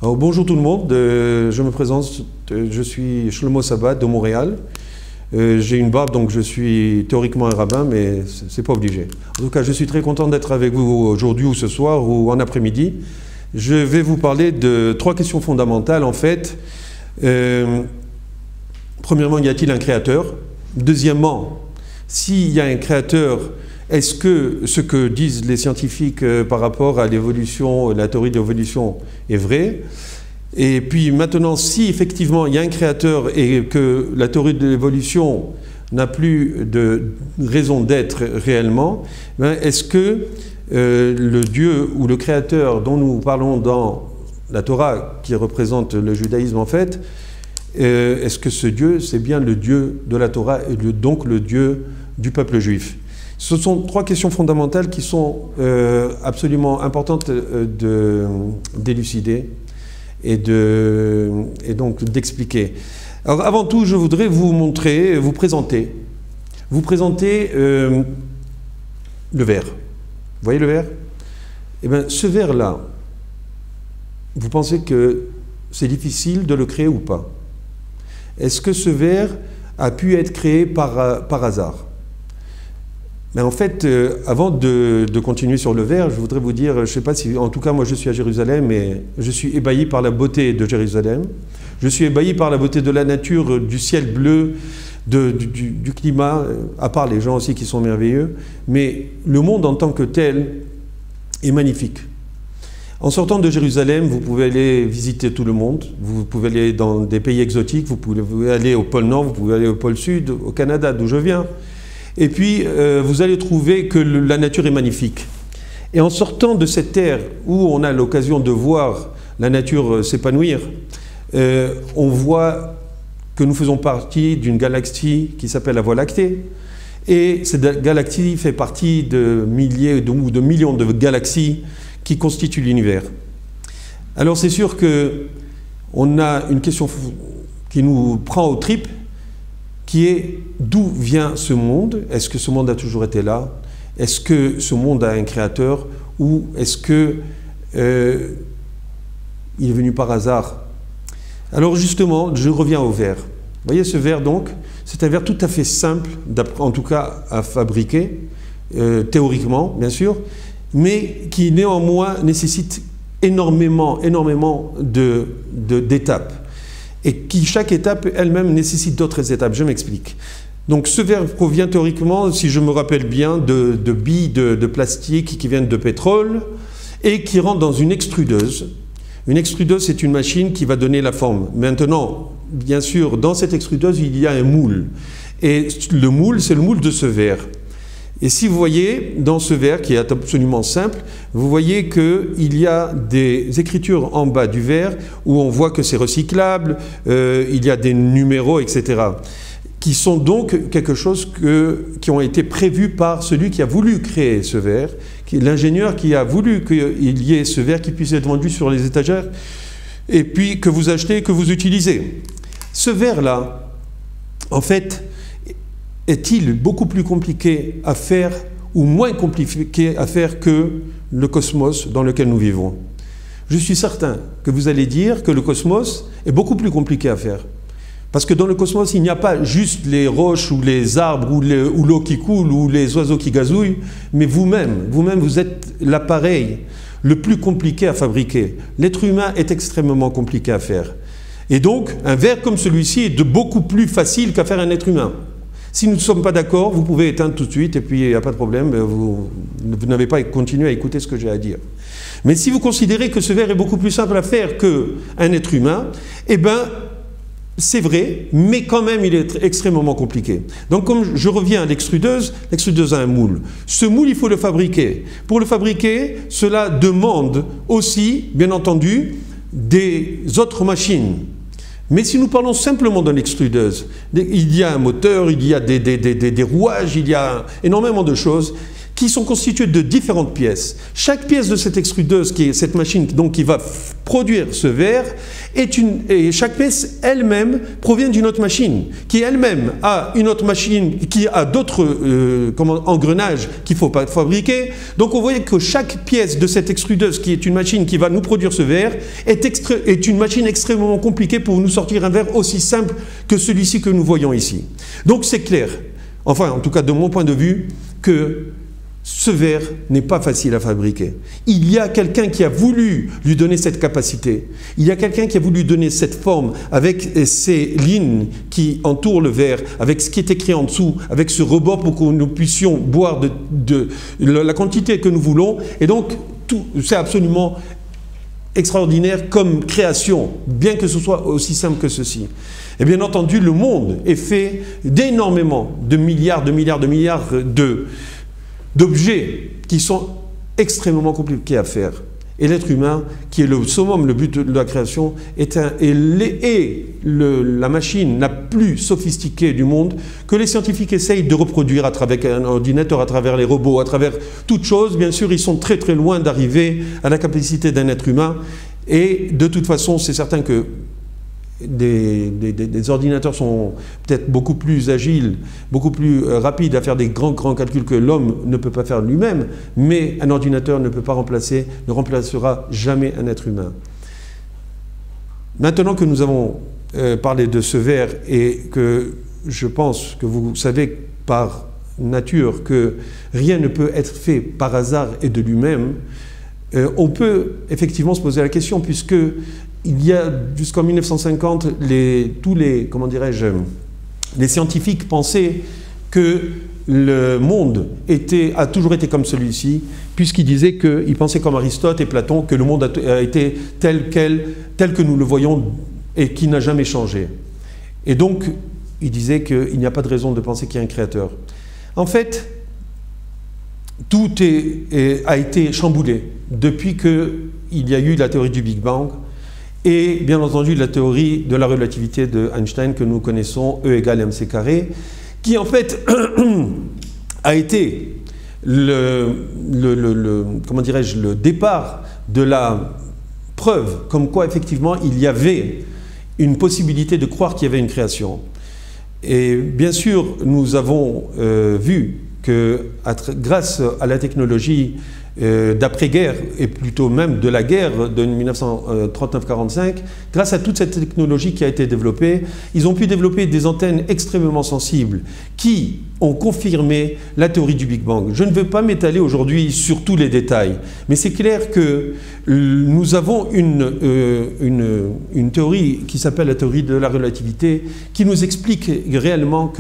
Alors, bonjour tout le monde, je me présente, je suis Shlomo Sabat de Montréal. J'ai une barbe, donc je suis théoriquement un rabbin, mais c'est pas obligé. En tout cas, je suis très content d'être avec vous aujourd'hui ou ce soir ou en après-midi. Je vais vous parler de 3 questions fondamentales en fait. Premièrement, y a-t-il un créateur? Deuxièmement, s'il y a un créateur, est-ce que ce que disent les scientifiques par rapport à l'évolution, la théorie de l'évolution est vrai? Et puis maintenant, si effectivement il y a un créateur et que la théorie de l'évolution n'a plus de raison d'être réellement, est-ce que le Dieu ou le créateur dont nous parlons dans la Torah, qui représente le judaïsme en fait, est-ce que ce Dieu, c'est bien le Dieu de la Torah et donc le Dieu du peuple juif? Ce sont 3 questions fondamentales qui sont absolument importantes d'élucider et donc d'expliquer. Alors avant tout, je voudrais vous montrer, vous présenter le verre. Vous voyez le verre? Eh bien, ce verre-là, vous pensez que c'est difficile de le créer ou pas? Est-ce que ce verre a pu être créé par hasard? Mais en fait, avant de continuer sur le verre, je voudrais vous dire, je ne sais pas si, en tout cas moi je suis à Jérusalem et je suis ébahi par la beauté de Jérusalem. Je suis ébahi par la beauté de la nature, du ciel bleu, du climat, à part les gens aussi qui sont merveilleux. Mais le monde en tant que tel est magnifique. En sortant de Jérusalem, vous pouvez aller visiter tout le monde, vous pouvez aller dans des pays exotiques, vous pouvez aller au pôle Nord, vous pouvez aller au pôle Sud, au Canada d'où je viens. Et puis, vous allez trouver que la nature est magnifique. Et en sortant de cette terre où on a l'occasion de voir la nature s'épanouir, on voit que nous faisons partie d'une galaxie qui s'appelle la Voie lactée. Et cette galaxie fait partie de milliers ou de millions de galaxies qui constituent l'univers. Alors c'est sûr qu'on a une question qui nous prend aux tripes, qui est d'où vient ce monde? Est-ce que ce monde a toujours été là? Est-ce que ce monde a un créateur? Ou est-ce que il est venu par hasard? Alors justement, je reviens au verre. Vous voyez ce verre donc? C'est un verre tout à fait simple, en tout cas à fabriquer, théoriquement bien sûr, mais qui néanmoins nécessite énormément d'étapes. Et qui, chaque étape elle-même, nécessite d'autres étapes. Je m'explique. Donc ce verre provient théoriquement, si je me rappelle bien, de billes de plastique qui viennent de pétrole et qui rentrent dans une extrudeuse. Une extrudeuse, c'est une machine qui va donner la forme. Maintenant, bien sûr, dans cette extrudeuse, il y a un moule. Et le moule, c'est le moule de ce verre. Et si vous voyez, dans ce verre, qui est absolument simple, vous voyez qu'il y a des écritures en bas du verre où on voit que c'est recyclable, il y a des numéros, etc. Qui sont donc quelque chose qui ont été prévus par celui qui a voulu créer ce verre, l'ingénieur qui a voulu qu'il y ait ce verre qui puisse être vendu sur les étagères et puis que vous achetez, que vous utilisez. Ce verre-là, en fait, est-il beaucoup plus compliqué à faire ou moins compliqué à faire que le cosmos dans lequel nous vivons? Je suis certain que vous allez dire que le cosmos est beaucoup plus compliqué à faire. Parce que dans le cosmos, il n'y a pas juste les roches ou les arbres ou l'eau qui coule ou les oiseaux qui gazouillent, mais vous-même, vous êtes l'appareil le plus compliqué à fabriquer. L'être humain est extrêmement compliqué à faire. Et donc, un verre comme celui-ci est de beaucoup plus facile qu'à faire un être humain. Si nous ne sommes pas d'accord, vous pouvez éteindre tout de suite et puis il n'y a pas de problème, vous n'avez pas à continuer à écouter ce que j'ai à dire. Mais si vous considérez que ce verre est beaucoup plus simple à faire qu'un être humain, eh bien, c'est vrai, mais quand même il est extrêmement compliqué. Donc comme je reviens à l'extrudeuse a un moule. Ce moule, il faut le fabriquer. Pour le fabriquer, cela demande aussi, bien entendu, des autres machines. Mais si nous parlons simplement d'une extrudeuse, il y a un moteur, il y a des rouages, il y a énormément de choses qui sont constituées de différentes pièces. Chaque pièce de cette extrudeuse, qui est cette machine donc, qui va produire ce verre, et chaque pièce elle-même provient d'une autre machine, qui elle-même a une autre machine, qui a d'autres engrenages qu'il faut fabriquer. Donc on voit que chaque pièce de cette extrudeuse, qui est une machine qui va nous produire ce verre, est une machine extrêmement compliquée pour nous sortir un verre aussi simple que celui-ci que nous voyons ici. Donc c'est clair, enfin en tout cas de mon point de vue, que ce verre n'est pas facile à fabriquer. Il y a quelqu'un qui a voulu lui donner cette capacité. Il y a quelqu'un qui a voulu lui donner cette forme avec ces lignes qui entourent le verre, avec ce qui est écrit en dessous, avec ce rebord pour que nous puissions boire de la quantité que nous voulons. Et donc, c'est absolument extraordinaire comme création, bien que ce soit aussi simple que ceci. Et bien entendu, le monde est fait d'énormément de milliards d'objets qui sont extrêmement compliqués à faire. Et l'être humain, qui est le summum, le but de la création, est la machine la plus sophistiquée du monde, que les scientifiques essayent de reproduire à travers un ordinateur, à travers les robots, à travers toutes choses. Bien sûr, ils sont très très loin d'arriver à la capacité d'un être humain. Et de toute façon, c'est certain que des ordinateurs sont peut-être beaucoup plus agiles, beaucoup plus rapides à faire des grands calculs que l'homme ne peut pas faire lui-même, mais un ordinateur ne remplacera jamais un être humain. Maintenant que nous avons parlé de ce verre et que je pense que vous savez par nature que rien ne peut être fait par hasard et de lui-même, on peut effectivement se poser la question, puisque il y a jusqu'en 1950, tous les scientifiques pensaient que le monde a toujours été comme celui-ci, puisqu'ils disaient qu'ils pensaient comme Aristote et Platon que le monde a été tel que nous le voyons et qui n'a jamais changé. Et donc, ils disaient qu'il n'y a pas de raison de penser qu'il y a un créateur. En fait, tout a été chamboulé depuis qu'il y a eu la théorie du Big Bang, et bien entendu la théorie de la relativité de Einstein que nous connaissons, E égale mc carré, qui en fait a été le départ de la preuve comme quoi effectivement il y avait une possibilité de croire qu'il y avait une création. Et bien sûr, nous avons vu que grâce à la technologie d'après-guerre, et plutôt même de la guerre de 1939-45, grâce à toute cette technologie qui a été développée, ils ont pu développer des antennes extrêmement sensibles qui ont confirmé la théorie du Big Bang. Je ne veux pas m'étaler aujourd'hui sur tous les détails, mais c'est clair que nous avons une théorie qui s'appelle la théorie de la relativité, qui nous explique réellement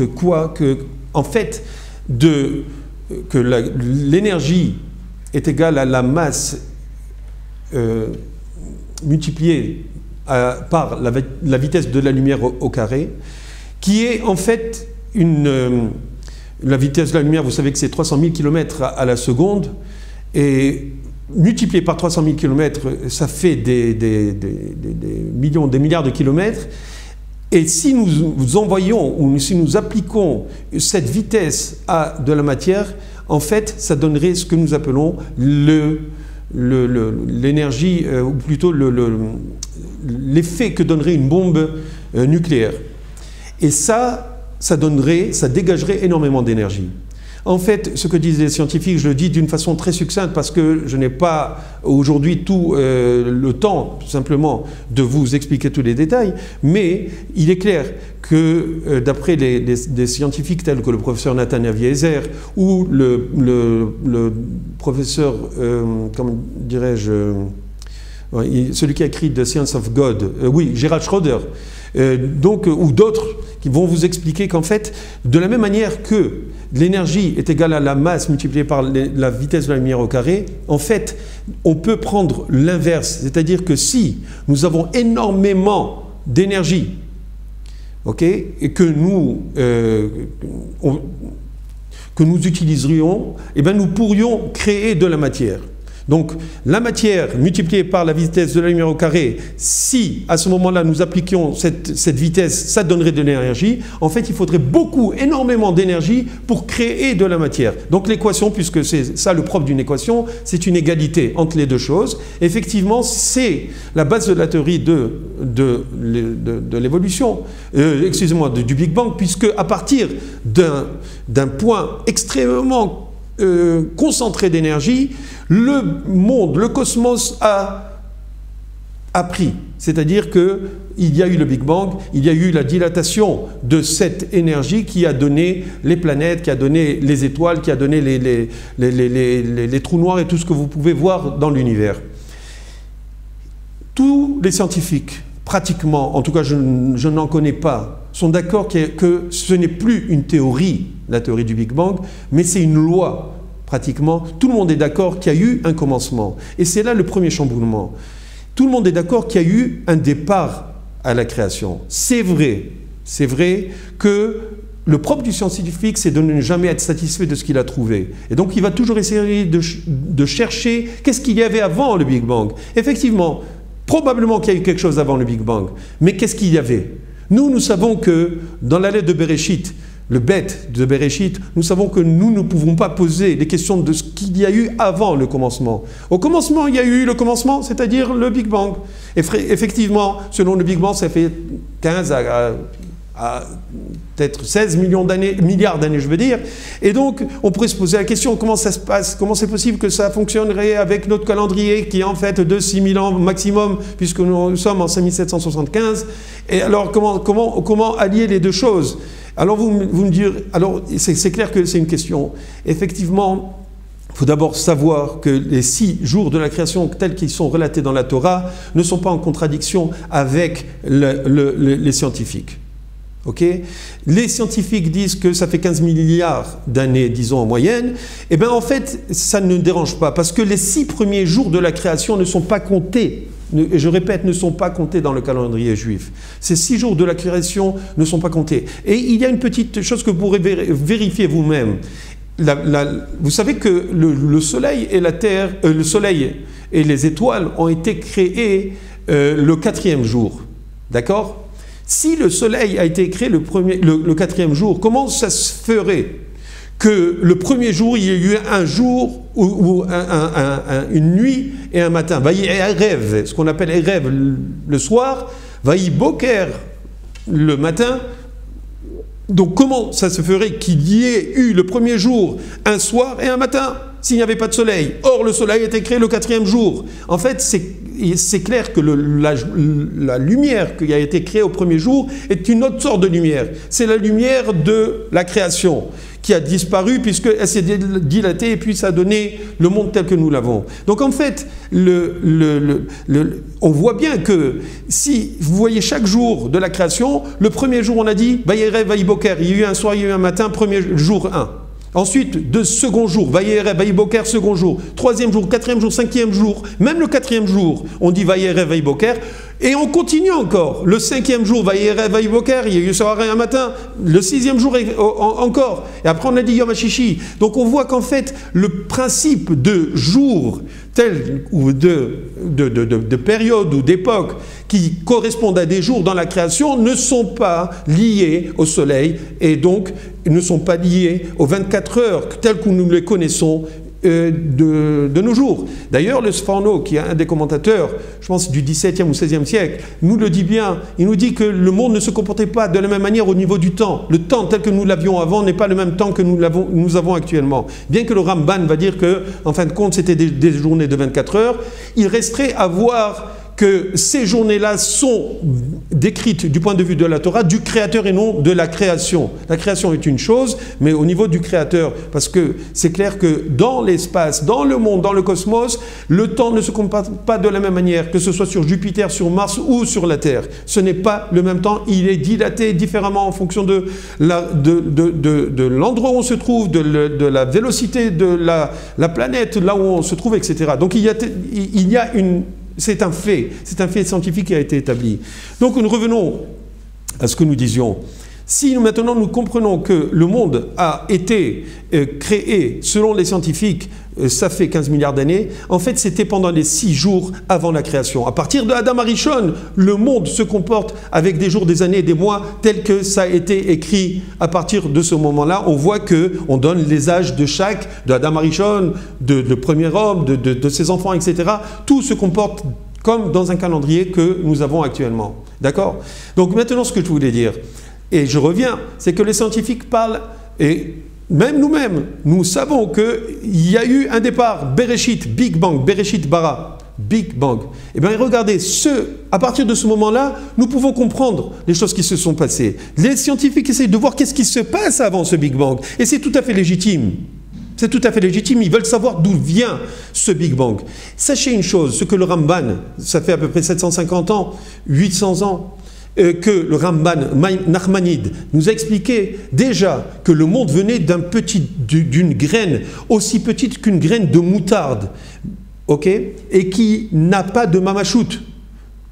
en fait, que l'énergie est égale à la masse multipliée par la vitesse de la lumière au carré, qui est en fait la vitesse de la lumière, vous savez que c'est 300 000 km à la seconde, et multiplié par 300 000 km, ça fait des milliards de kilomètres. Et si nous envoyons ou si nous appliquons cette vitesse à de la matière, en fait, ça donnerait ce que nous appelons l'énergie, ou plutôt l'effet que donnerait une bombe nucléaire. Et ça dégagerait énormément d'énergie. En fait, ce que disent les scientifiques, je le dis d'une façon très succincte parce que je n'ai pas aujourd'hui tout le temps, simplement, de vous expliquer tous les détails, mais il est clair que d'après des scientifiques tels que le professeur Nathan Aviezer ou le professeur, comment dirais-je, celui qui a écrit The Science of God, Gerhard Schröder, ou d'autres qui vont vous expliquer qu'en fait, de la même manière que l'énergie est égale à la masse multipliée par la vitesse de la lumière au carré, en fait, on peut prendre l'inverse, c'est-à-dire que si nous avons énormément d'énergie, et que nous utiliserions, eh bien nous pourrions créer de la matière. Donc la matière multipliée par la vitesse de la lumière au carré, si à ce moment-là nous appliquions cette vitesse, ça donnerait de l'énergie. En fait, il faudrait énormément d'énergie pour créer de la matière. Donc l'équation, puisque c'est ça le propre d'une équation, c'est une égalité entre les deux choses. Effectivement, c'est la base de la théorie de l'évolution, excusez-moi, du Big Bang, puisque à partir d'un point extrêmement concentré d'énergie, le monde, le cosmos a pris. C'est-à-dire qu'il y a eu le Big Bang, il y a eu la dilatation de cette énergie qui a donné les planètes, qui a donné les étoiles, qui a donné les trous noirs et tout ce que vous pouvez voir dans l'univers. Tous les scientifiques, pratiquement, en tout cas je n'en connais pas, sont d'accord que ce n'est plus une théorie, la théorie du Big Bang, mais c'est une loi, pratiquement. Tout le monde est d'accord qu'il y a eu un commencement. Et c'est là le premier chamboulement. Tout le monde est d'accord qu'il y a eu un départ à la création. C'est vrai que le propre du scientifique, c'est de ne jamais être satisfait de ce qu'il a trouvé. Et donc il va toujours essayer de chercher qu'est-ce qu'il y avait avant le Big Bang. Effectivement, probablement qu'il y a eu quelque chose avant le Big Bang, mais qu'est-ce qu'il y avait? Nous savons que dans la lettre de Bereshit, le bête de Bereshit, nous savons que nous ne pouvons pas poser les questions de ce qu'il y a eu avant le commencement. Au commencement, il y a eu le commencement, c'est-à-dire le Big Bang. Et effectivement, selon le Big Bang, ça fait 15 à peut-être 16 milliards d'années, je veux dire. Et donc, on pourrait se poser la question, comment ça se passe? Comment c'est possible que ça fonctionnerait avec notre calendrier qui est en fait de 6000 ans maximum, puisque nous sommes en 5775? Et alors, comment allier les deux choses? Alors, vous me direz, alors c'est clair que c'est une question. Effectivement, il faut d'abord savoir que les 6 jours de la création tels qu'ils sont relatés dans la Torah ne sont pas en contradiction avec les scientifiques. Okay? Les scientifiques disent que ça fait 15 milliards d'années, disons en moyenne. Eh bien, en fait, ça ne dérange pas, parce que les 6 premiers jours de la création ne sont pas comptés. Et je répète, ne sont pas comptés dans le calendrier juif. Ces 6 jours de la création ne sont pas comptés. Et il y a une petite chose que vous pourrez vérifier vous-même. Vous savez que le soleil et la terre, le soleil et les étoiles ont été créés le 4e jour. D'accord? Si le soleil a été créé le 4e jour, comment ça se ferait que le premier jour, il y ait eu un jour ou une nuit et un matin? Vaï Erev, ce qu'on appelle Erev le soir, Vaï Boker le matin. Donc comment ça se ferait qu'il y ait eu le premier jour un soir et un matin s'il n'y avait pas de soleil? Or, le soleil a été créé le 4e jour. En fait, c'est clair que la lumière qui a été créée au premier jour est une autre sorte de lumière. C'est la lumière de la création qui a disparu puisqu'elle s'est dilatée et puis ça a donné le monde tel que nous l'avons. Donc en fait, on voit bien que si vous voyez chaque jour de la création, le premier jour on a dit « Vaïerev, Vaïboker », il y a eu un soir, il y a eu un matin, premier jour 1. Ensuite, de second jour, Vaïerev, Vaïboker, second jour, 3e jour, 4e jour, 5e jour, même le 4e jour, on dit Vaïerev, Vaïboker, et on continue encore. Le 5e jour, Vaïerev, Vaïboker, il y a eu soir et un matin, le 6e jour encore, et après on a dit Yom HaShishi. Donc on voit qu'en fait, le principe de jour tel ou de période ou d'époque qui correspondent à des jours dans la création ne sont pas liés au soleil et donc ne sont pas liés aux 24 heures telles que nous les connaissons de nos jours. D'ailleurs, le Sforno, qui est un des commentateurs, je pense du XVIIe ou XVIe siècle, nous le dit bien. Il nous dit que le monde ne se comportait pas de la même manière au niveau du temps. Le temps tel que nous l'avions avant n'est pas le même temps que nous avons actuellement. Bien que le Ramban va dire que, en fin de compte, c'était des journées de 24 heures, il resterait à voir que ces journées-là sont décrites du point de vue de la Torah, du Créateur et non de la création. La création est une chose, mais au niveau du Créateur, parce que c'est clair que dans l'espace, dans le monde, dans le cosmos, le temps ne se comporte pas de la même manière, que ce soit sur Jupiter, sur Mars ou sur la Terre. Ce n'est pas le même temps, il est dilaté différemment en fonction de l'endroit où on se trouve, de la vélocité de la planète, là où on se trouve, etc. Donc il y a une... C'est un fait scientifique qui a été établi. Donc nous revenons à ce que nous disions. Si maintenant nous comprenons que le monde a été créé, selon les scientifiques, ça fait 15 milliards d'années. En fait, c'était pendant les 6 jours avant la création. À partir de Adam Arishon, le monde se comporte avec des jours, des années et des mois tels que ça a été écrit. À partir de ce moment-là, on voit qu'on donne les âges de chaque, de Adam Arishon, de premier homme, de ses enfants, etc. Tout se comporte comme dans un calendrier que nous avons actuellement. D'accord? Donc maintenant, ce que je voulais dire, et je reviens, c'est que les scientifiques parlent, et même nous-mêmes, nous savons qu'il y a eu un départ, Bereshit, Big Bang, Bereshit bara, Big Bang. Et bien regardez, à partir de ce moment-là, nous pouvons comprendre les choses qui se sont passées. Les scientifiques essayent de voir qu'est-ce qui se passe avant ce Big Bang. Et c'est tout à fait légitime. C'est tout à fait légitime, ils veulent savoir d'où vient ce Big Bang. Sachez une chose, ce que le Ramban, ça fait à peu près 750 ans, 800 ans, que le Ramban Nachmanide nous a expliqué déjà que le monde venait d'une graine aussi petite qu'une graine de moutarde, ok, et qui n'a pas de mamachout.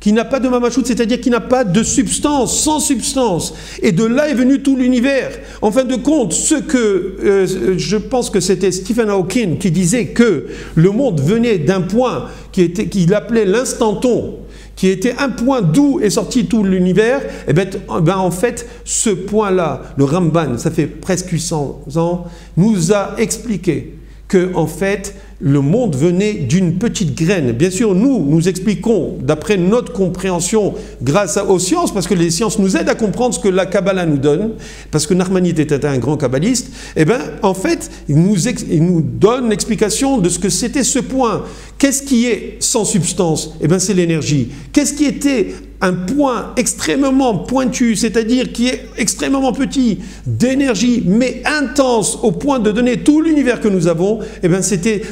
Qui n'a pas de mamachout, c'est-à-dire qui n'a pas de substance, sans substance. Et de là est venu tout l'univers. En fin de compte, je pense que c'était Stephen Hawking qui disait que le monde venait d'un point qu'il appelait l'instanton, qui était un point d'où est sorti tout l'univers. Et en fait, ce point-là, le Ramban, ça fait presque 800 ans, nous a expliqué que, en fait, le monde venait d'une petite graine. Bien sûr, nous expliquons, d'après notre compréhension, grâce aux sciences, parce que les sciences nous aident à comprendre ce que la Kabbalah nous donne, parce que Nachmanide était un grand kabbaliste, et bien, en fait, il nous donne l'explication de ce que c'était ce point. Qu'est-ce qui est sans substance? Eh bien, c'est l'énergie. Qu'est-ce qui était un point extrêmement pointu, c'est-à-dire qui est extrêmement petit, d'énergie, mais intense, au point de donner tout l'univers que nous avons, eh bien, c'était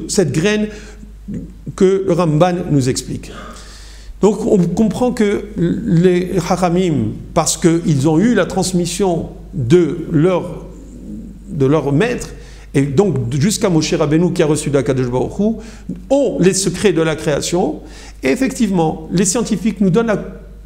cette graine que le Ramban nous explique. Donc, on comprend que les Haramim, parce qu'ils ont eu la transmission de leur maître, et donc jusqu'à Moshe Rabbeinu qui a reçu d'Akadosh Baruch Hu, ont les secrets de la création. Et effectivement, les scientifiques nous donnent la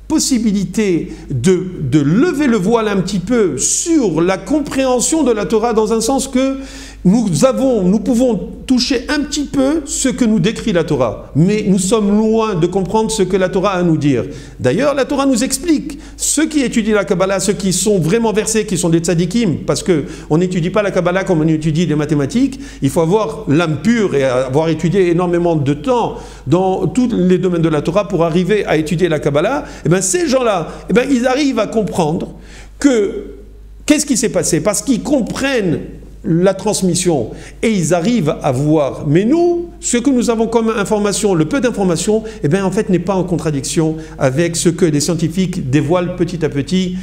possibilité de lever le voile un petit peu sur la compréhension de la Torah, dans un sens que nous pouvons toucher un petit peu ce que nous décrit la Torah, mais nous sommes loin de comprendre ce que la Torah a à nous dire. D'ailleurs, la Torah nous explique, ceux qui étudient la Kabbalah, ceux qui sont vraiment versés, qui sont des tzadikim, parce qu'on n'étudie pas la Kabbalah comme on étudie les mathématiques, il faut avoir l'âme pure et avoir étudié énormément de temps dans tous les domaines de la Torah pour arriver à étudier la Kabbalah. Et bien ces gens-là, ils arrivent à comprendre qu'est-ce qui s'est passé, parce qu'ils comprennent la transmission, et ils arrivent à voir. Mais nous, ce que nous avons comme information, le peu d'informations, en fait n'est pas en contradiction avec ce que les scientifiques dévoilent petit à petit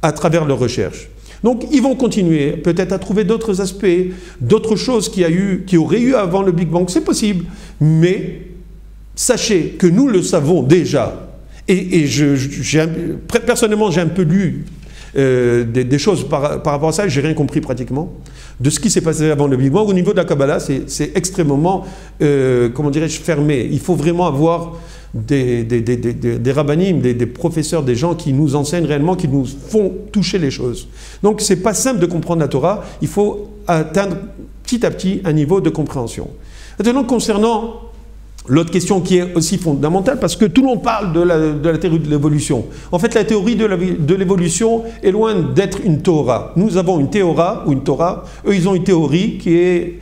à travers leurs recherches. Donc ils vont continuer peut-être à trouver d'autres aspects, d'autres choses qui auraient eu avant le Big Bang, c'est possible, mais sachez que nous le savons déjà, et personnellement j'ai un peu lu des choses par rapport à ça, j'ai rien compris pratiquement de ce qui s'est passé avant le Big Bang. Au niveau de la Kabbalah, c'est extrêmement, comment dirais-je, fermé. Il faut vraiment avoir des rabbanim, des professeurs, des gens qui nous enseignent réellement, qui nous font toucher les choses. Donc c'est pas simple de comprendre la Torah, il faut atteindre petit à petit un niveau de compréhension. Maintenant, concernant l'autre question qui est aussi fondamentale, parce que tout le monde parle de la théorie de l'évolution. En fait, la théorie de l'évolution est loin d'être une Torah. Nous avons une théora ou une Torah. Eux, ils ont une théorie qui est...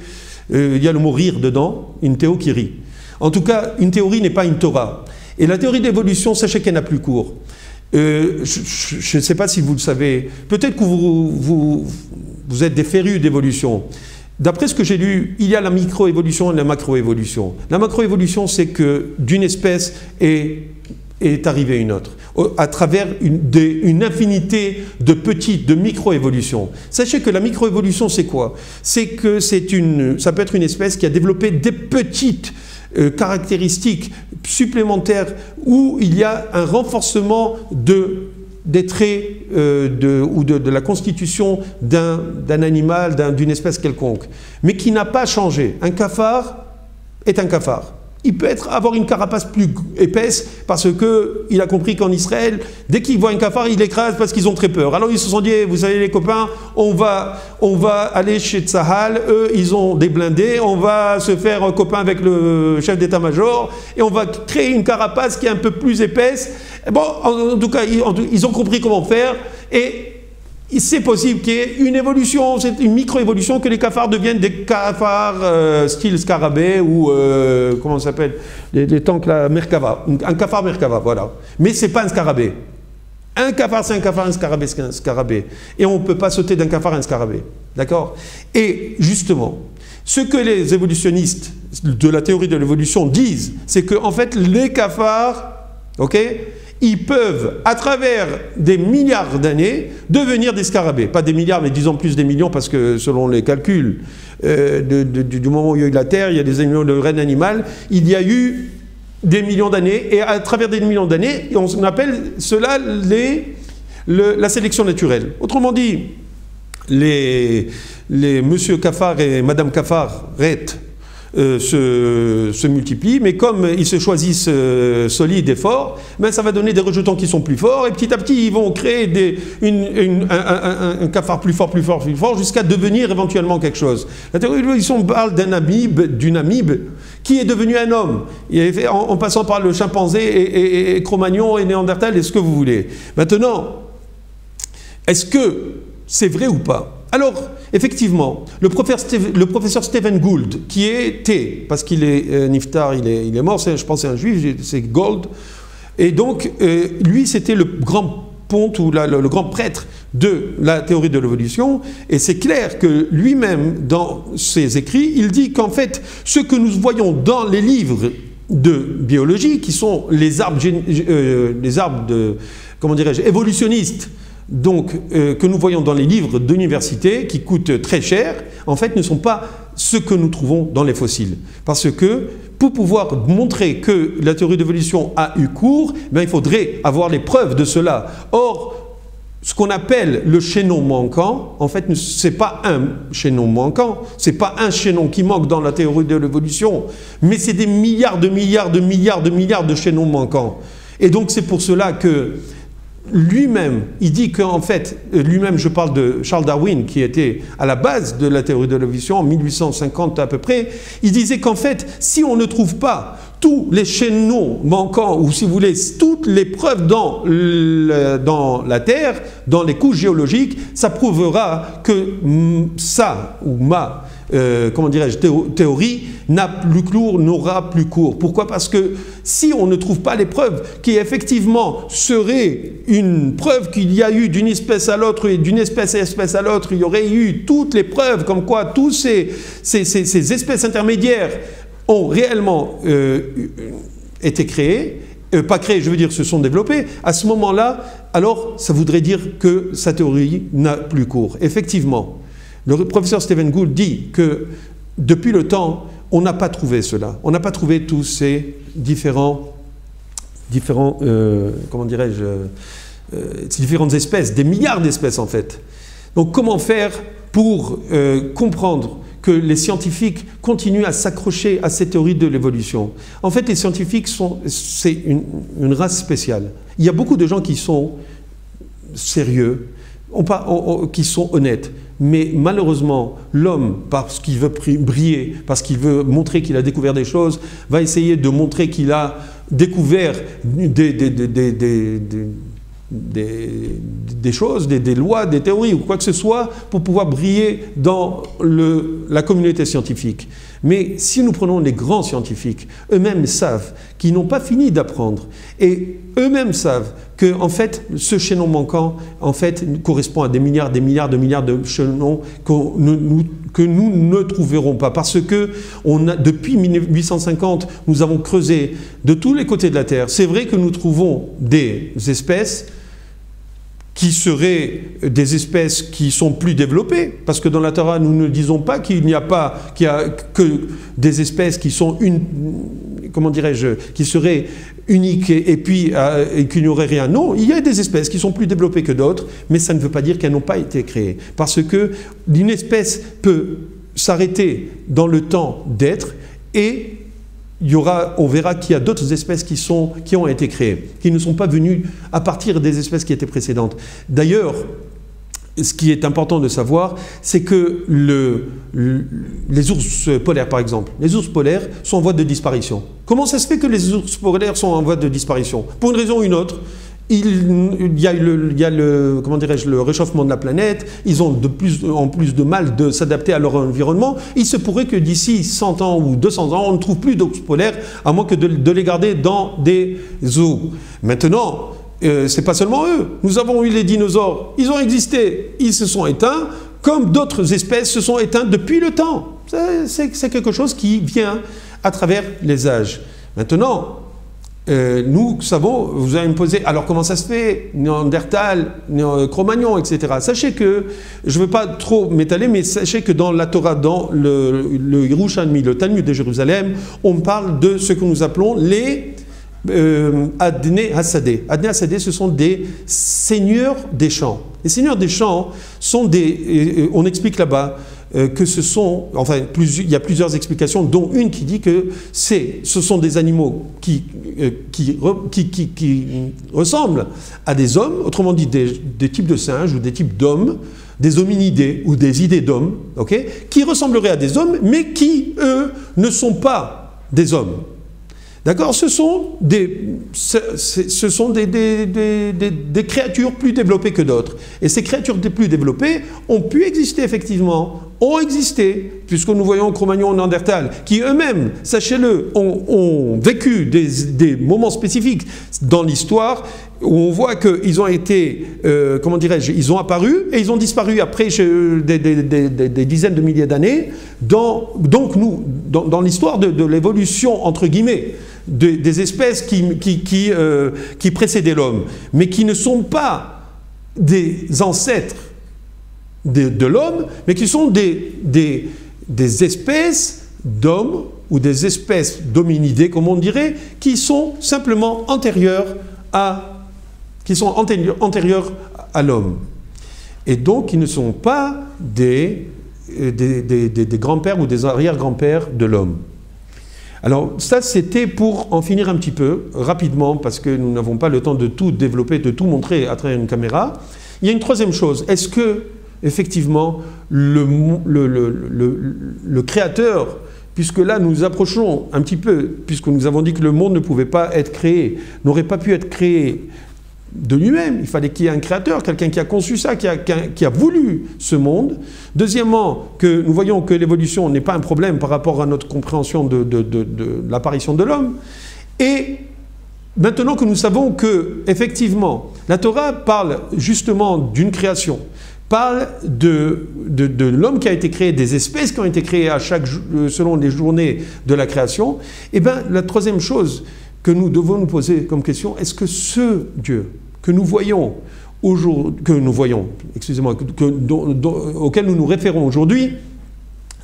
il y a le mot rire dedans, une théo qui rit. En tout cas, une théorie n'est pas une Torah. Et la théorie de l'évolution, sachez qu'elle n'a plus cours. Je ne sais pas si vous le savez. Peut-être que vous êtes des férus d'évolution. D'après ce que j'ai lu, il y a la microévolution et la macroévolution. La macroévolution, c'est que d'une espèce est arrivée une autre, à travers une infinité de microévolutions. Sachez que la microévolution, c'est quoi? C'est que ça peut être une espèce qui a développé des petites caractéristiques supplémentaires où il y a un renforcement des traits ou de la constitution d'un animal, d'une espèce quelconque, mais qui n'a pas changé. Un cafard est un cafard. il peut avoir une carapace plus épaisse parce qu'il a compris qu'en Israël, dès qu'il voit un cafard, il l'écrase parce qu'ils ont très peur. Alors ils se sont dit, vous savez les copains, on va aller chez Tsahal, eux ils ont des blindés, on va se faire un copain avec le chef d'état-major et on va créer une carapace qui est un peu plus épaisse. Bon, en tout cas, ils ont compris comment faire et c'est possible qu'il y ait une évolution, c'est une micro-évolution, que les cafards deviennent des cafards style scarabée ou, comment ça s'appelle, les tanks, la Merkava, un cafard Merkava, voilà. Mais ce n'est pas un scarabée. Un cafard, c'est un cafard, un scarabée, c'est un scarabée. Et on ne peut pas sauter d'un cafard à un scarabée. D'accord? Et justement, ce que les évolutionnistes de la théorie de l'évolution disent, c'est qu'en fait, les cafards, ok, ils peuvent, à travers des milliards d'années, devenir des scarabées. Pas des milliards, mais disons plus des millions, parce que selon les calculs, du moment où il y a eu la Terre, il y a des millions de règne animal, il y a eu des millions d'années, et à travers des millions d'années, on appelle cela la sélection naturelle. Autrement dit, les monsieur cafard et madame cafard se multiplient, mais comme ils se choisissent solides et forts, ben ça va donner des rejetons qui sont plus forts, et petit à petit ils vont créer un cafard plus fort, jusqu'à devenir éventuellement quelque chose. La théorie de l'évolution parle d'une amibe qui est devenue un homme, en passant par le chimpanzé et Cro-Magnon et Néandertal et ce que vous voulez. Maintenant, est-ce que c'est vrai ou pas? Alors, effectivement, le professeur Stephen Gould, qui était, parce qu'il est niftar, il est mort, je pense que c'est un juif, c'est Gould, et donc, lui, c'était le grand ponte ou le grand prêtre de la théorie de l'évolution, et c'est clair que lui-même, dans ses écrits, il dit qu'en fait, ce que nous voyons dans les livres de biologie, qui sont les arbres comment dirais-je, évolutionnistes, donc, que nous voyons dans les livres d'université, qui coûtent très cher, en fait, ne sont pas ce que nous trouvons dans les fossiles. Parce que, pour pouvoir montrer que la théorie d'évolution a eu cours, ben, il faudrait avoir les preuves de cela. Or, ce qu'on appelle le chaînon manquant, en fait, ce n'est pas un chaînon manquant, ce n'est pas un chaînon qui manque dans la théorie de l'évolution, mais c'est des milliards de chaînons manquants. Et donc, c'est pour cela que lui-même, il dit qu'en fait, lui-même, je parle de Charles Darwin, qui était à la base de la théorie de l'évolution en 1850 à peu près, il disait qu'en fait, si on ne trouve pas tous les chaînons manquants, ou si vous voulez, toutes les preuves dans la Terre, dans les couches géologiques, ça prouvera que ça, ou ma, comment dirais-je, théorie, n'aura plus cours. Pourquoi? Parce que si on ne trouve pas les preuves qui effectivement seraient une preuve qu'il y a eu d'une espèce à l'autre et d'une espèce à espèce à l'autre, il y aurait eu toutes les preuves comme quoi tous ces espèces intermédiaires ont réellement été créées, pas créées, je veux dire, se sont développées, à ce moment-là, alors ça voudrait dire que sa théorie n'a plus cours. Effectivement, le professeur Stephen Gould dit que depuis le temps, on n'a pas trouvé cela. On n'a pas trouvé tous ces différentes espèces, des milliards d'espèces en fait. Donc comment faire pour comprendre que les scientifiques continuent à s'accrocher à cette théorie de l'évolution? En fait, les scientifiques, c'est une race spéciale. Il y a beaucoup de gens qui sont sérieux, qui sont honnêtes. Mais malheureusement, l'homme, parce qu'il veut briller, parce qu'il veut montrer qu'il a découvert des choses, va essayer de montrer qu'il a découvert des choses, des lois, des théories ou quoi que ce soit pour pouvoir briller dans la communauté scientifique. Mais si nous prenons les grands scientifiques, eux-mêmes savent qu'ils n'ont pas fini d'apprendre et eux-mêmes savent que en fait, ce chaînon manquant en fait, correspond à des milliards de chaînons que nous ne trouverons pas. Parce que depuis 1850, nous avons creusé de tous les côtés de la Terre. C'est vrai que nous trouvons des espèces qui seraient des espèces qui sont plus développées, parce que dans la Torah, nous ne disons pas qu'il n'y a que des espèces qui sont qui seraient uniques et puis qu'il n'y aurait rien. Non, il y a des espèces qui sont plus développées que d'autres, mais ça ne veut pas dire qu'elles n'ont pas été créées, parce que une espèce peut s'arrêter dans le temps d'être et on verra qu'il y a d'autres espèces qui ont été créées, qui ne sont pas venues à partir des espèces qui étaient précédentes. D'ailleurs, ce qui est important de savoir, c'est que les ours polaires, par exemple, les ours polaires sont en voie de disparition. Comment ça se fait que les ours polaires sont en voie de disparition? Pour une raison ou une autre. Il y a le réchauffement de la planète, ils ont en plus de mal de s'adapter à leur environnement. Il se pourrait que d'ici 100 ans ou 200 ans, on ne trouve plus d'ours polaires, à moins que de les garder dans des zoos. Maintenant, c'est pas seulement eux. Nous avons eu les dinosaures, ils ont existé, ils se sont éteints, comme d'autres espèces se sont éteintes depuis le temps. C'est quelque chose qui vient à travers les âges. Maintenant, nous savons, vous allez me poser, alors comment ça se fait, Néandertal, Cro-Magnon, etc. Sachez que, je ne veux pas trop m'étaler, mais sachez que dans la Torah, dans le Yerushalmi, le Talmud de Jérusalem, on parle de ce que nous appelons les Adné Hassadé. Adné Hassadé, ce sont des seigneurs des champs. Les seigneurs des champs sont on explique là-bas, que ce sont, enfin, il y a plusieurs explications, dont une qui dit que ce sont des animaux qui ressemblent à des hommes, autrement dit des types de singes ou des types d'hommes, des hominidés ou des idées d'hommes, okay, qui ressembleraient à des hommes, mais qui, eux, ne sont pas des hommes. D'accord? Ce sont des créatures plus développées que d'autres. Et ces créatures plus développées ont pu exister effectivement, ont existé, puisque nous voyons Cro-Magnon, Néandertal, qui eux-mêmes, sachez-le, ont vécu des moments spécifiques dans l'histoire où on voit qu'ils ont été, comment dirais-je, ils ont apparu et ils ont disparu après des dizaines de milliers d'années. Donc nous, dans l'histoire de l'évolution, entre guillemets, des espèces qui précédaient l'homme, mais qui ne sont pas des ancêtres de l'homme, mais qui sont des antérieures d'hommes ou des espèces d'hominidés, comme on dirait, qui sont simplement antérieures à l'homme. Et donc, ils ne sont pas des grands-pères ou des arrière-grands-pères de l'homme. Alors, ça, c'était pour en finir un petit peu, rapidement, parce que nous n'avons pas le temps de tout développer, de tout montrer à travers une caméra. Il y a une troisième chose. Est-ce que, effectivement, le Créateur, puisque là, nous approchons un petit peu, puisque nous avons dit que le monde ne pouvait pas être créé, n'aurait pas pu être créé de lui-même, il fallait qu'il y ait un créateur, quelqu'un qui a conçu ça, qui a voulu ce monde. Deuxièmement, que nous voyons que l'évolution n'est pas un problème par rapport à notre compréhension de l'apparition de l'homme. Et maintenant que nous savons que, effectivement, la Torah parle justement d'une création, parle de l'homme qui a été créé, des espèces qui ont été créées selon les journées de la création, et bien la troisième chose que nous devons nous poser comme question, est-ce que ce Dieu que nous voyons aujourd'hui, auquel nous nous référons aujourd'hui,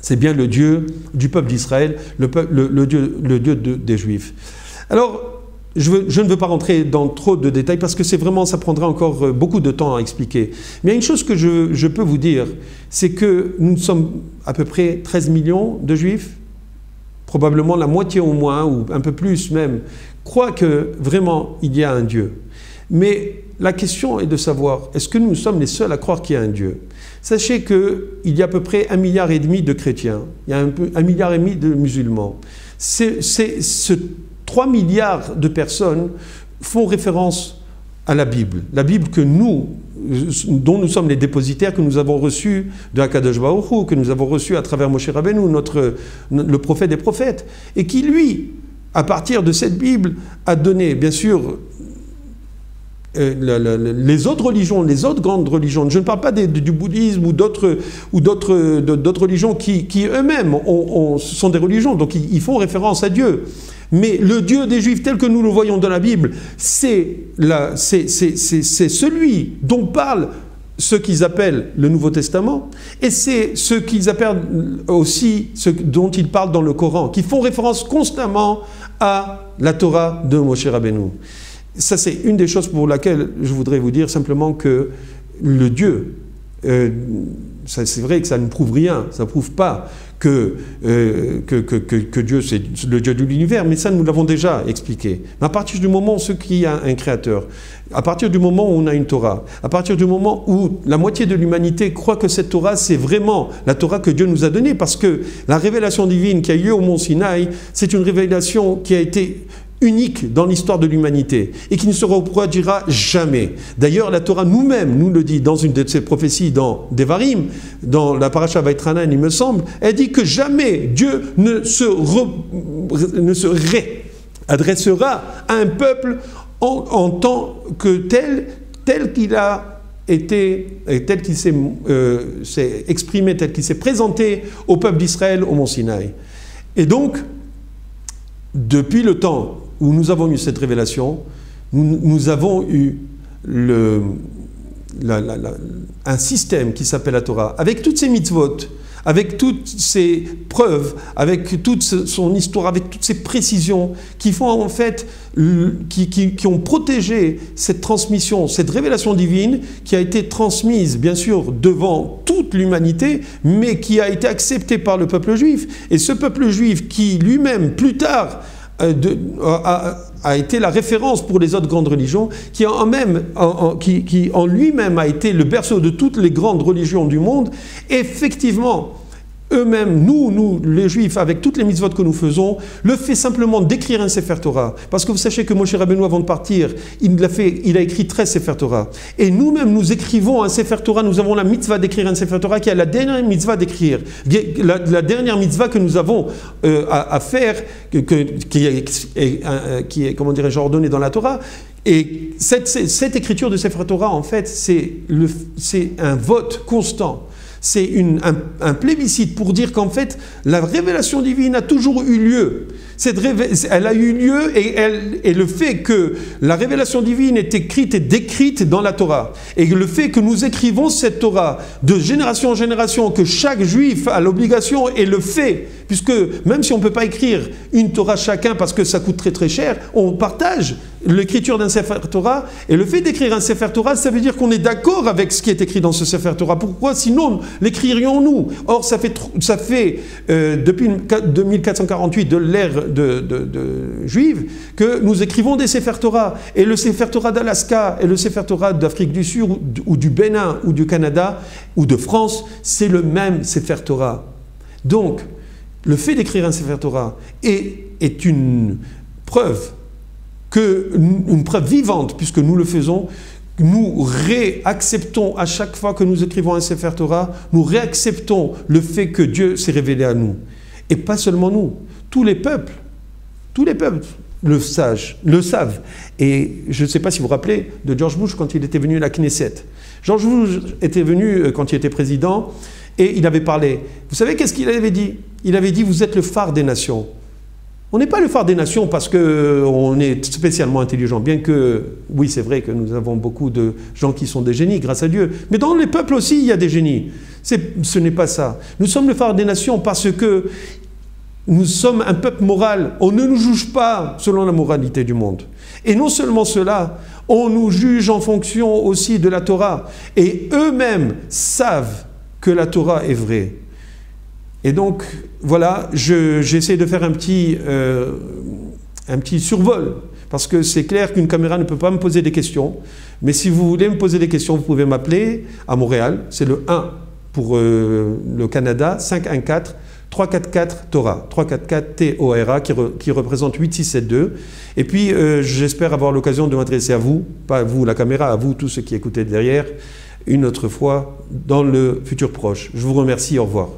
c'est bien le Dieu du peuple d'Israël, le Dieu des Juifs. Alors, je ne veux pas rentrer dans trop de détails parce que ça prendra encore beaucoup de temps à expliquer. Mais il y a une chose que je peux vous dire, c'est que nous sommes à peu près 13 millions de Juifs, probablement la moitié au moins, ou un peu plus même, croient que vraiment il y a un Dieu. Mais la question est de savoir, est-ce que nous sommes les seuls à croire qu'il y a un Dieu? Sachez qu'il y a à peu près 1,5 milliard de chrétiens, il y a 1,5 milliard de musulmans. Ces 3 milliards de personnes font référence à la Bible dont nous sommes les dépositaires, que nous avons reçus de Akadosh Baruch Hu, que nous avons reçus à travers Moshe Rabbeinu, le prophète des prophètes, et qui, lui, à partir de cette Bible, a donné, bien sûr, les autres religions, les autres grandes religions. Je ne parle pas du bouddhisme ou d'autres religions qui eux-mêmes sont des religions, donc ils font référence à Dieu. Mais le Dieu des Juifs tel que nous le voyons dans la Bible, c'est celui dont parle ce qu'ils appellent le Nouveau Testament, et c'est ce qu'ils appellent aussi, ce dont ils parlent dans le Coran, qui font référence constamment à la Torah de Moshe Rabbeinu. Ça, c'est une des choses pour laquelle je voudrais vous dire simplement que le Dieu, c'est vrai que ça ne prouve rien, ça ne prouve pas que Dieu, c'est le Dieu de l'univers, mais ça, nous l'avons déjà expliqué. Mais à partir du moment où il y a un créateur, à partir du moment où on a une Torah, à partir du moment où la moitié de l'humanité croit que cette Torah, c'est vraiment la Torah que Dieu nous a donnée, parce que la révélation divine qui a eu lieu au mont Sinaï, c'est une révélation qui a été unique dans l'histoire de l'humanité et qui ne se reproduira jamais. D'ailleurs, la Torah nous le dit dans une de ses prophéties dans Devarim, dans la paracha Vaïtranan, il me semble, elle dit que jamais Dieu ne se réadressera à un peuple en tant que tel qu'il a été, tel qu'il s'est exprimé, tel qu'il s'est présenté au peuple d'Israël au mont Sinaï. Et donc, depuis le temps où nous avons eu cette révélation, nous avons eu un système qui s'appelle la Torah, avec toutes ses mitzvot, avec toutes ses preuves, avec toute son histoire, avec toutes ses précisions, qui font en fait, qui ont protégé cette transmission, cette révélation divine, qui a été transmise, bien sûr, devant toute l'humanité, mais qui a été acceptée par le peuple juif. Et ce peuple juif qui lui-même, plus tard, a été la référence pour les autres grandes religions, qui en lui-même a été le berceau de toutes les grandes religions du monde. Effectivement, eux-mêmes, nous, les Juifs, avec toutes les mitzvot que nous faisons, le fait simplement d'écrire un Sefer Torah. Parce que vous sachez que Moshe Rabbeinu, avant de partir, il a écrit 13 Sefer Torah. Et nous-mêmes, nous écrivons un Sefer Torah, nous avons la mitzvah d'écrire un Sefer Torah, qui est la dernière mitzvah d'écrire. La dernière mitzvah que nous avons à faire, qui est, comment dirais-je, ordonnée dans la Torah. Et cette écriture de Sefer Torah, en fait, c'est un vote constant. C'est un plébiscite pour dire qu'en fait, la révélation divine a toujours eu lieu. Elle a eu lieu et le fait que la révélation divine est écrite et décrite dans la Torah, et le fait que nous écrivons cette Torah de génération en génération, que chaque juif a l'obligation et le fait, puisque même si on ne peut pas écrire une Torah chacun parce que ça coûte très très cher, on partage l'écriture d'un Sefer Torah, et le fait d'écrire un Sefer Torah, ça veut dire qu'on est d'accord avec ce qui est écrit dans ce Sefer Torah. Pourquoi sinon l'écririons-nous? Or, ça fait depuis 2448 de l'ère juive que nous écrivons des Sefer Torah. Et le Sefer Torah d'Alaska et le Sefer Torah d'Afrique du Sud ou du Bénin ou du Canada ou de France, c'est le même Sefer Torah. Donc, le fait d'écrire un Sefer Torah est une preuve une preuve vivante, puisque nous le faisons. Nous réacceptons à chaque fois que nous écrivons un Sefer Torah, nous réacceptons le fait que Dieu s'est révélé à nous. Et pas seulement nous, tous les peuples le savent. Et je ne sais pas si vous vous rappelez de George Bush quand il était venu à la Knesset. George Bush était venu quand il était président et il avait parlé. Vous savez qu'est-ce qu'il avait dit? Il avait dit: vous êtes le phare des nations. On n'est pas le phare des nations parce qu'on est spécialement intelligent, bien que, oui, c'est vrai que nous avons beaucoup de gens qui sont des génies, grâce à Dieu. Mais dans les peuples aussi, il y a des génies. Ce n'est pas ça. Nous sommes le phare des nations parce que nous sommes un peuple moral. On ne nous juge pas selon la moralité du monde. Et non seulement cela, on nous juge en fonction aussi de la Torah. Et eux-mêmes savent que la Torah est vraie. Et donc, voilà, j'essaie de faire un petit survol, parce que c'est clair qu'une caméra ne peut pas me poser des questions, mais si vous voulez me poser des questions, vous pouvez m'appeler à Montréal, c'est le 1 pour le Canada, 514-344-TORA, 344-TORA, qui représente 8672. Et puis, j'espère avoir l'occasion de m'adresser à vous, pas à vous la caméra, à vous tous ceux qui écoutez derrière, une autre fois dans le futur proche. Je vous remercie, au revoir.